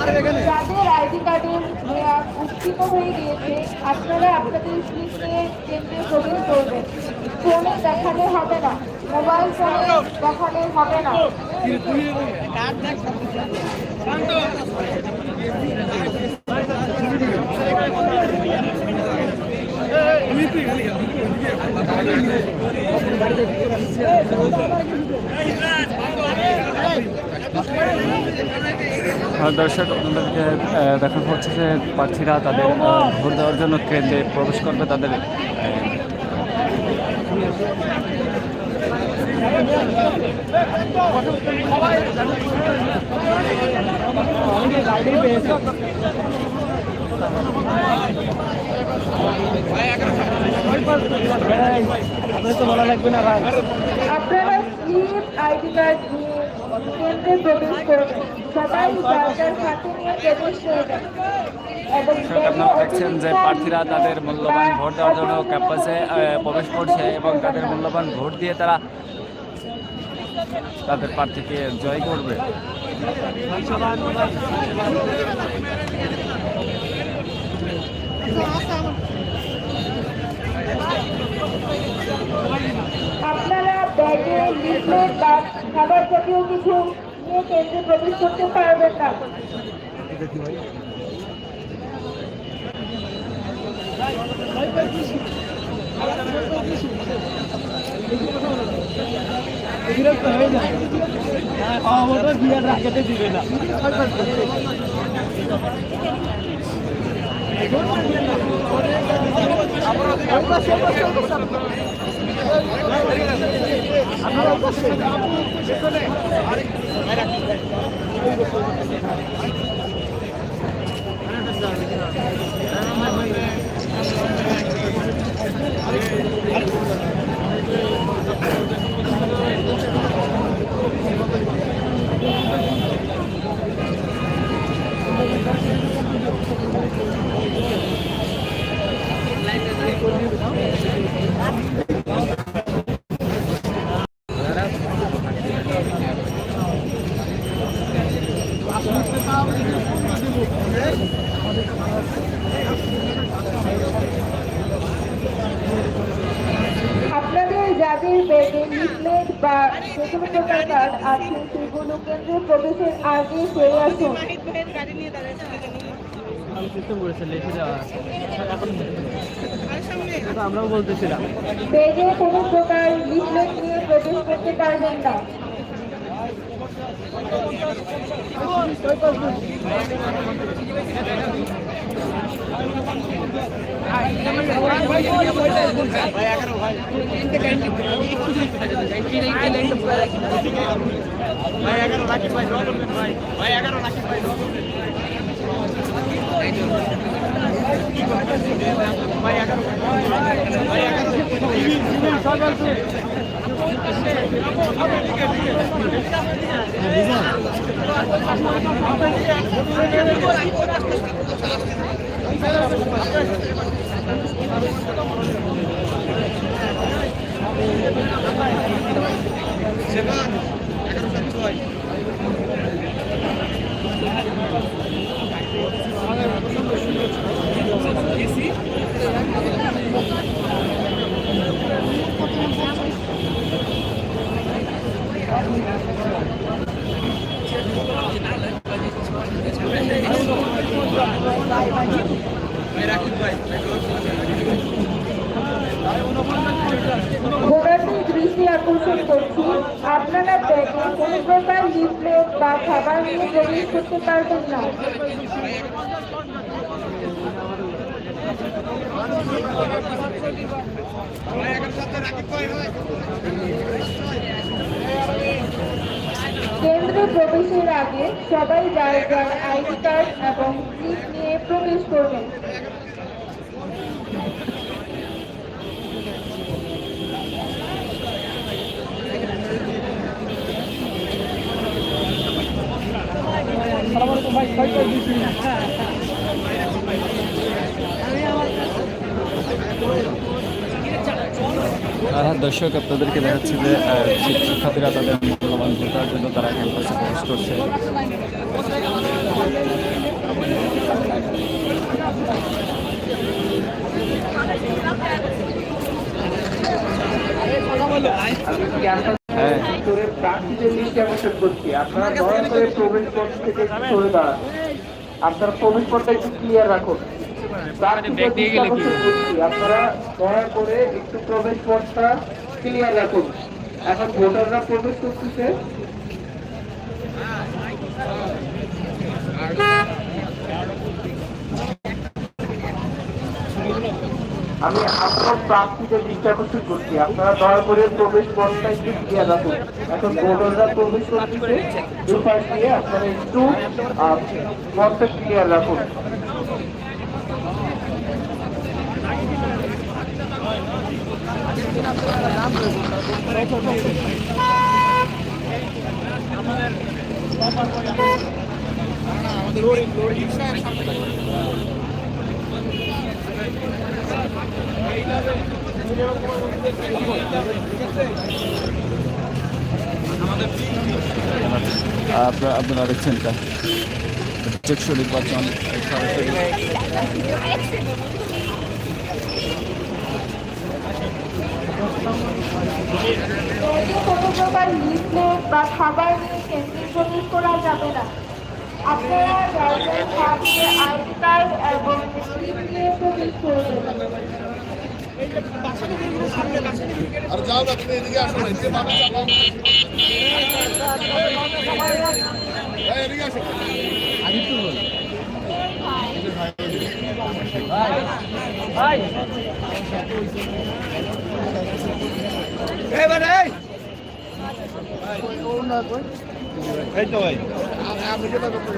যাদের আইডি কার্ডের মেয়াদ উত্তীর্ণ হয়ে গিয়েছে, আপনারা আপনাদের স্লিপ নিয়ে কেন্দ্রে প্রবেশ করবেন। ফোনে দেখালে হবে না, মোবাইল ফোনে দেখালে হবে না। দর্শক, আপনাদেরকে দেখানো হচ্ছে যে প্রার্থীরা তাদের ভোট দেওয়ার জন্য কেন্দ্রে প্রবেশ করবে। তাদের আপনারা স্লিপ আইডি কার্ড নিয়ে কেন্দ্রে প্রবেশ করবেন। সবাই যার যার সাথে নিয়ে প্রবেশ করবেন। আপনারা দেখছেন যে প্রার্থীরা তাদের মূল্যবান ভোট দেওয়ার জন্য ক্যাম্পাসে প্রবেশ করছে এবং তাদের মূল্যবান ভোট দিয়ে তারা তাদের প্রার্থীকে জয় করবে। আপনারা ব্যাগে লিফলেট বা খাবার জাতীয় কিছু নিয়ে কেন্দ্রে প্রবেশ করতে পারবেন না। দিবে না। আপনাদের যাদের ব্যাগে লিফলেট বা যে কোনো প্রকার কার্ড আছে সেগুলো কেন্দ্রে প্রবেশের আগে ফিরে আসুন। আমরাও বলতেছিলাম ব্যাগে কোনো প্রকার লিফলেট নিয়ে প্রবেশ করতে পারবেন না। ভোটারদের দৃষ্টি আকর্ষণ করছি, আপনারা ব্যাগে কোনো প্রকার লিফলেট বা খাবার নিয়ে প্রবেশ করতে পারবেন না। কেন্দ্রে প্রবেশের আগে সবাই যার যার আইডি কার্ড এবং স্লিপ নিয়ে প্রবেশ করবেন। দর্শক, আপনাদেরকে দেখাচ্ছি যে শিক্ষার্থীরা তাদের মূল্যবান ভোটার জন্য তারা ক্যাম্পাসে প্রবেশ করছে। আপনারা দয়া করে প্রবেশ পথ থেকে একটু সরে দাঁড়ান। আপনারা প্রবেশ পথটা একটু ক্লিয়ার রাখুন। আপনারা দয়া করে একটু প্রবেশ পথটা ক্লিয়ার রাখুন। এখন ভোটাররা প্রবেশ করতেছে। আমি আপনার প্রার্থীদের দৃষ্টি আকর্ষণ করছি, আপনারা দয়া করে প্রবেশ পথটা একটু ক্লিয়ার রাখুন। এখন ভোটাররা প্রবেশ করতেছে, দুপাশ দিয়ে আপনারা একটু পথটা ক্লিয়ার রাখুন। আপনারা দেখছেন এটা প্রত্যক্ষ নির্বাচন সরাসরি কোনো প্রকার লিফলেট বা খাবার নিয়ে কেন্দ্রে প্রবেশ করা যাবে না। আপনারা গার্জেন সাথে আইডি কার্ড এবং স্লিপ নিয়ে প্রবেশ করবেন। আর যাও না, তুমি এদিকে আসো না, এদিকে মানুষ চাপাও। এই, এদিকে আসো। এই তো ভাই আপনি যেটা করতে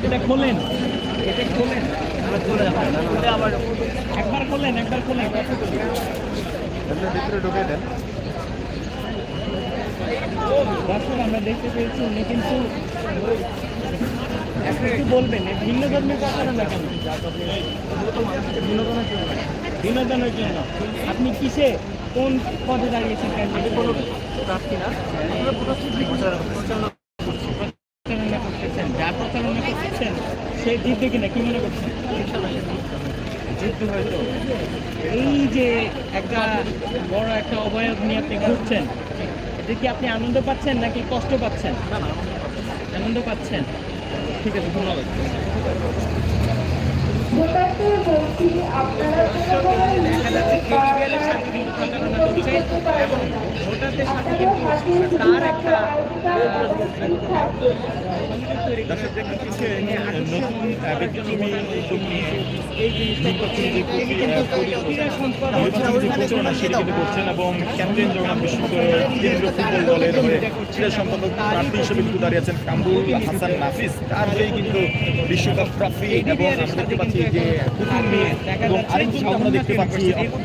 এটা খোলেন, এটা খোলেন, আবার একবার খোলেন, একবার খোলেন, ভিতরে ঢুকে দেন। দর্শক আমরা দেখতে পেয়েছি উনি কিন্তু একটু বলবেন ভিন্ন ধর্মের প্রচারণা না কেন? বিনোদনের জন্য আপনি কিসে কোন পদে দাঁড়িয়েছেন? কোনো প্রার্থী না, প্রচারণা করতেছেন, যা প্রচারণা করতেছেন সে জিতবে কিনা কি মনে করছেন? জিতবে হয়তো। এই যে একটা বড় একটা অবয়ব নিয়ে আপনি ঘুরছেন, এটা কি আপনি আনন্দ পাচ্ছেন নাকি কষ্ট পাচ্ছেন? আনন্দ পাচ্ছেন। ঠিক আছে, ধন্যবাদ। ভোটারদের বলছি, আপনারা কোনো প্রকার লিফলেট বা খাবার নিয়ে কেন্দ্রে প্রবেশ করতে পারবেন না। আপনাদের হাতে শুধুমাত্র আইডি কার্ড এবং স্লিপ থাকবে। নতুন ব্যতিক্রমী এই প্রচারণা সেটি কিন্তু করছেন এবং ক্যাপ্টেন জগন্নাথ বিশ্ববিদ্যালয়ের কেন্দ্রীয় ফুটবল দলের হয়ে ক্রীড়া সম্পাদক প্রার্থী হিসেবে কিন্তু দাঁড়িয়েছেন কামরুল হাসান নাফিস। তার হয়ে কিন্তু বিশ্বকাপ ট্রফি এবং আমরা দেখতে পাচ্ছি যে পুতুল মেয়ে এবং আরেকটি আমরা দেখতে পাচ্ছি এবং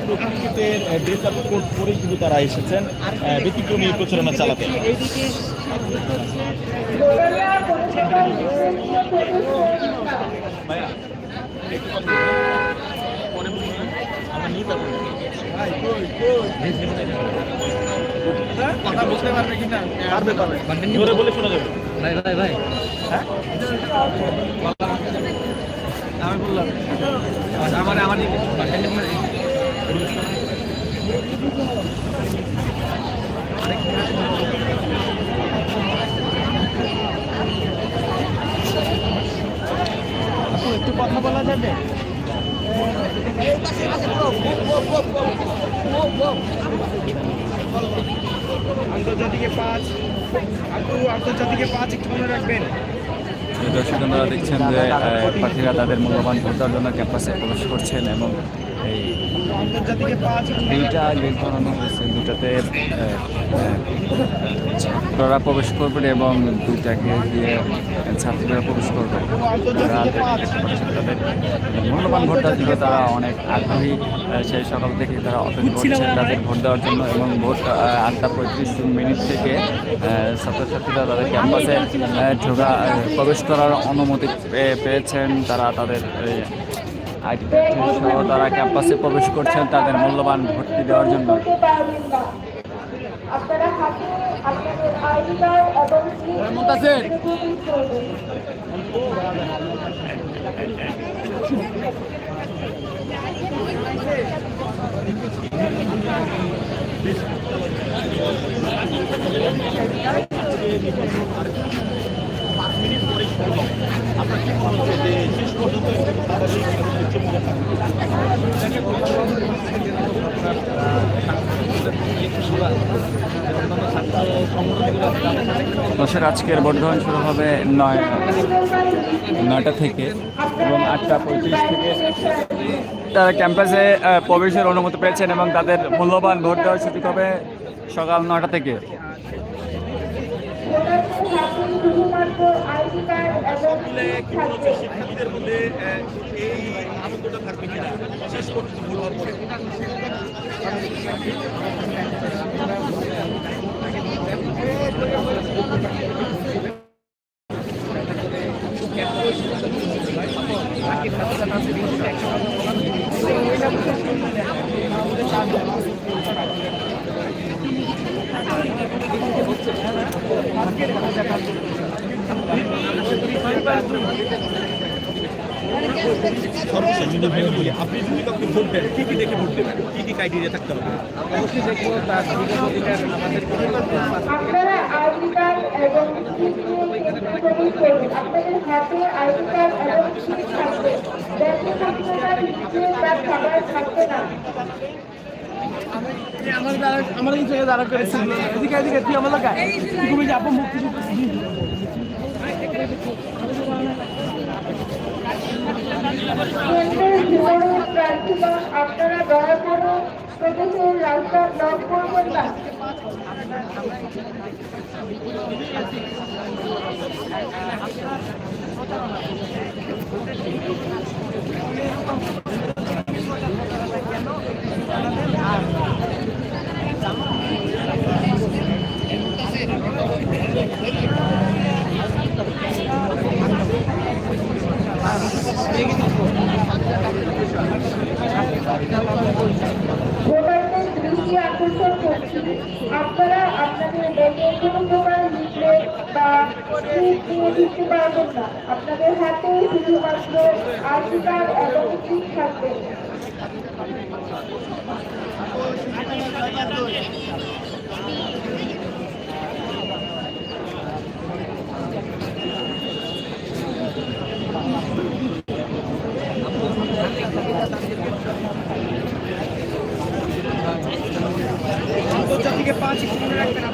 প্রকৃতির ড্রেস আপ কোড পরে কিন্তু তারা এসেছেন ব্যতিক্রমী প্রচারণা চালাতে। ভোটাররা কোনো প্রকার লিফলেট নিয়ে প্রবেশ করবেন না। কথা বুঝতে পারবে কিনা? পারবে পারবে। জোরে বলে শোনা যাবে। ভাই ভাই ভাই, হ্যাঁ আমি বললাম আমার আমার একটু কথা বলা যাবে? আন্তর্জাতিকে 5 একটু মনে রাখবেন। দর্শক আপনারা দেখছেন যে প্রার্থীরা তাদের মূল্যবান ভোট দেওয়ার জন্য ক্যাম্পাসে প্রবেশ করছেন এবং এই দুইটা গেট বানানো হয়েছে, দুটাতে ছাত্ররা প্রবেশ করবেন এবং দুইটাকে দিয়ে ছাত্রীরা প্রবেশ করবেন। তাদের মূল্যবান ভোট দেওয়ার জন্য তারা অনেক আগ্রহী, সেই সকাল থেকে তারা অপেক্ষা করছেন তাদের ভোট দেওয়ার জন্য এবং ভোট 8:35 থেকে ছাত্রছাত্রীরা তাদের ক্যাম্পাসে প্রবেশ করার অনুমতি পেয়েছেন। তারা তাদের আইডি কার্ড সহ তারা ক্যাম্পাসে প্রবেশ করছেন তাদের মূল্যবান ভর্তি দেওয়ার জন্য। করতে পারবেন না। আপনারা হাতে আপনাদের আইডি কার্ড এবং স্লিপ প্রবেশ করবেন। দশের আজকের বর্ধমান শুরু হবে 9টা থেকে এবং 8:35 থেকে তারা ক্যাম্পাসে প্রবেশের অনুমতি পেয়েছেন এবং তাদের মূল্যবান ভোট দেওয়ার সুযোগ হবে সকাল 9টা থেকে। শুধুমাত্র আইডি কার্ড এবং স্লিপ থাকবে। শিক্ষার্থীদের মধ্যে এই আনন্দটা থাকবে কিনা শেষ পর্যন্ত ভোট হওয়ার পরে। সর্বশেষ যদি ভেবে বলি, আপনি যদি কাউকে ভোট দেন কি দেখে ভোট দেবেন, কি ক্রাইটেরিয়া থাকতে হবে? আপনারা আইডি কার্ড এবং স্লিপ নিয়ে প্রবেশ করবেন। আপনাদের হাতে আইডি কার্ড এবং স্লিপ থাকবে। ব্যাংকে আপনারা লিখে তার খাবার থাকবে না। আমার এই জায়গায় দাঁড়া করেছিল এদিকে তুই আমার লাগায় তুমি যাবো মুক্তি কেন্দ্রের ভিতরে প্রার্থীগণ আপনারা দয়া করে প্রবেশের রাস্তা ব্লক করবেন না। ভোটারদের দৃষ্টি আকর্ষণ করছি, আপনারা আপনাদের ব্যাগে কোনো প্রকার লিফলেট বা স্লিপ নিয়ে দিতে পারবেন না। আপনাদের হাতে শুধুমাত্র আইডি কার্ড এবং স্লিপ থাকবে। থেকে 5 মনে রাখবেন।